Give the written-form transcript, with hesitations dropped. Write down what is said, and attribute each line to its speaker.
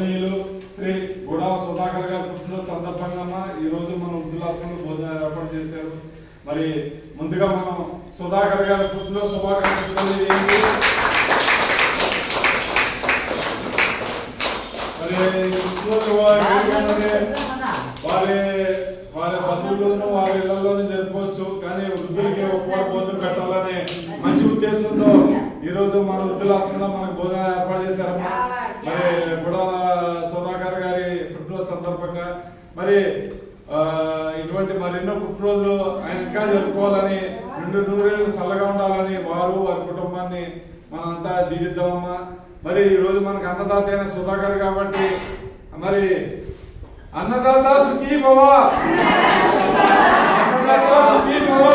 Speaker 1: గౌరవనీయులు శ్రీ గుడా సుధాకర్ గారి పుట్టినరోజు సందర్భంగా ఈ రోజు మనం వృద్ధులాశ్రమంలో భోజనాలు ఏర్పాటు చేశారు. మరి ముందుగా మనం సుధాకర్ గారి పుట్టినరోజు శుభాకాంక్షలు తెలియజేయండి. మరి వారి బంధువులను వారి ఇళ్లలోనే జరుపుకోవచ్చు, కానీ వృద్ధులకి ఒక్క భోజనం పెట్టాలనే మంచి ఉద్దేశంతో ఈ రోజు మన వృద్ధులాశ్రమంలో మనకు భోజనం ఏర్పాటు చేశారమ్మా. మరి గుడాల సుధాకర్ గారి పుట్టినరోజు సందర్భంగా మరి ఇటువంటి మరెన్నో పుట్టినరోజులు ఆయన ఇంకా జరుపుకోవాలని, 2 నూరేళ్ళు చల్లగా ఉండాలని వారు వారి కుటుంబాన్ని మనంతా దీవిద్దామమ్మా. మరి ఈ రోజు మనకు అన్నదాత అయిన సుధాకర్ కాబట్టి మరి అన్నదాత సుఖీ భవ, అన్నదాత సుఖీ భవ.